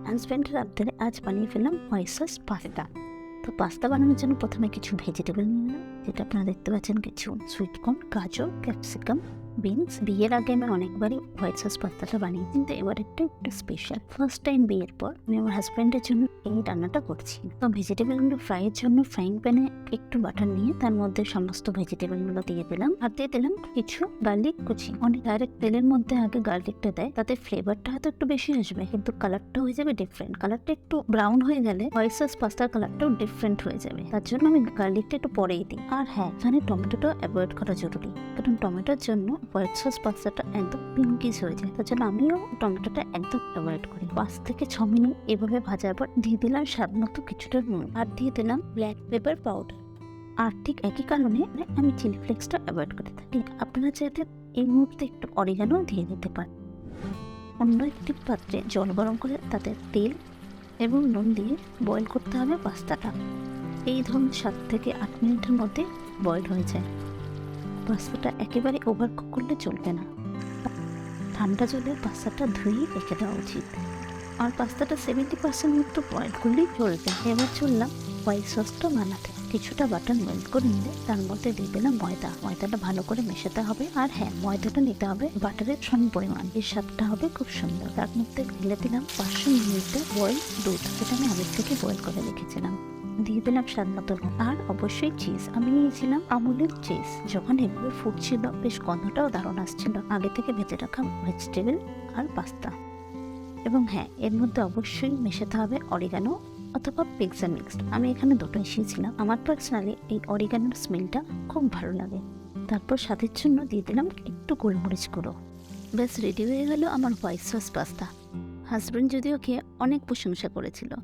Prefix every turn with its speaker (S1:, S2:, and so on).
S1: হাজব্যান্ডের আবদারে আজ বানিয়ে ফেললাম হোয়াইট সস পাস্তা। তো পাস্তা বানানোর জন্য প্রথমে কিছু ভেজিটেবল নিয়ে নিলাম, যেটা আপনারা দেখতে পাচ্ছেন কিছু সুইটকর্ন, গাজর, ক্যাপসিকাম, বিনস। বিয়ের আগে আমি অনেকবারই হোয়াইট সস পাস্তাটা বানিয়ে, কিন্তু এবার একটু স্পেশাল। ফার্স্ট টাইম বিয়ের পর আমি আমার হাজব্যান্ডের জন্য এই রান্নাটা করছি। তো ভেজিটেবলগুলো ফ্রাইয়ের জন্য ফ্রাইং প্যানে একটু বাটার নিয়ে তার মধ্যে সমস্ত ভেজিটেবলগুলো দিয়ে দিলাম, আর দিয়ে দিলাম কিছু গার্লিক কুচি। অনেক ডাইরেক্ট তেলের মধ্যে আগে গার্লিকটা দেয়, তাতে ফ্লেভারটা হয়তো একটু বেশি আসবে, কিন্তু কালারটা হয়ে যাবে ডিফারেন্ট। কালারটা একটু ব্রাউন হয়ে গেলে হোয়াইট সস পাস্তার কালারটাও ডিফারেন্ট হয়ে যাবে, তার জন্য আমি গার্লিকটা একটু পরেই দিই। আর হ্যাঁ, এখানে টমেটোটা অ্যাভয়েড করা জরুরি, কারণ টমেটোর জন্য হোয়াইট সস পাস্তাটা একদম পিঙ্কিশ হয়ে যায়। তার জন্য আমিও টমেটোটা একদম অ্যাভয়েড করি। 5 থেকে 6 মিনিট এভাবে ভাজার পর দিয়ে দিলাম স্বাদ মতো কিছুটা নুন, আর দিয়ে দিলাম ব্ল্যাক পেপার পাউডার। আর ঠিক একই কারণে আমি চিলি ফ্লেক্সটা অ্যাভয়েড করে থাকি। আপনারা চাইলে এই মুহূর্তে একটু অরিগানো দিয়ে দিতে পারেন। অন্য একটি পাত্রে জল গরম করে তাতে তেল এবং নুন দিয়ে বয়েল করতে হবে পাস্তাটা। এই ধরুন 7 থেকে 8 মিনিটের মধ্যে বয়েল হয়ে যায়। পাস্তাটা একেবারে ওভারকুক করলে চলবে না, ঠান্ডা জলে পাস্তাটা ধুয়ে রেখে দেওয়া উচিত। আর পাস্তাটা 70% মতো বয়েল করলেই চলবে। এবার চললাম হোয়াইট সসটা বানাতে। কিছুটা বাটার মেল্ট করে নিলে তার মধ্যে দিয়ে দিলাম ময়দাটা ভালো করে মেশাতে হবে। আর হ্যাঁ, ময়দাটা নিতে হবে বাটারের সম পরিমাণ, এর স্বাদটা হবে খুব সুন্দর। তার মধ্যে ঢেলে দিলাম 500 মিলিলিটার বয়েল দুধ, যেটা আমি আগের থেকে বয়েল করে রেখেছিলাম। দিয়ে দিলাম স্বাদ মতো, আর অবশ্যই চিজ। আমি নিয়েছিলাম আমুলের চিজ। যখন এগুলো ফুটছিল, বেশ গন্ধটাও দারুণ আসছিল। আগে থেকে ভেজে রাখা ভেজিটেবল আর পাস্তা। এবং হ্যাঁ, এর মধ্যে অবশ্যই মেশাতে হবে অরিগানো অথবা পিৎজা মিক্সড। আমি এখানে দুটো মিশিয়েছিলাম। আমার পার্সোনালি এই অরিগানোর স্মেলটা খুব ভালো লাগে। তারপর স্বাদের জন্য দিয়ে দিলাম একটু গোলমরিচ গুঁড়ো। ব্যাস রেডি হয়ে গেল আমার হোয়াইট সস পাস্তা। হাজব্যান্ড যদিও খেয়ে অনেক প্রশংসা করেছিল।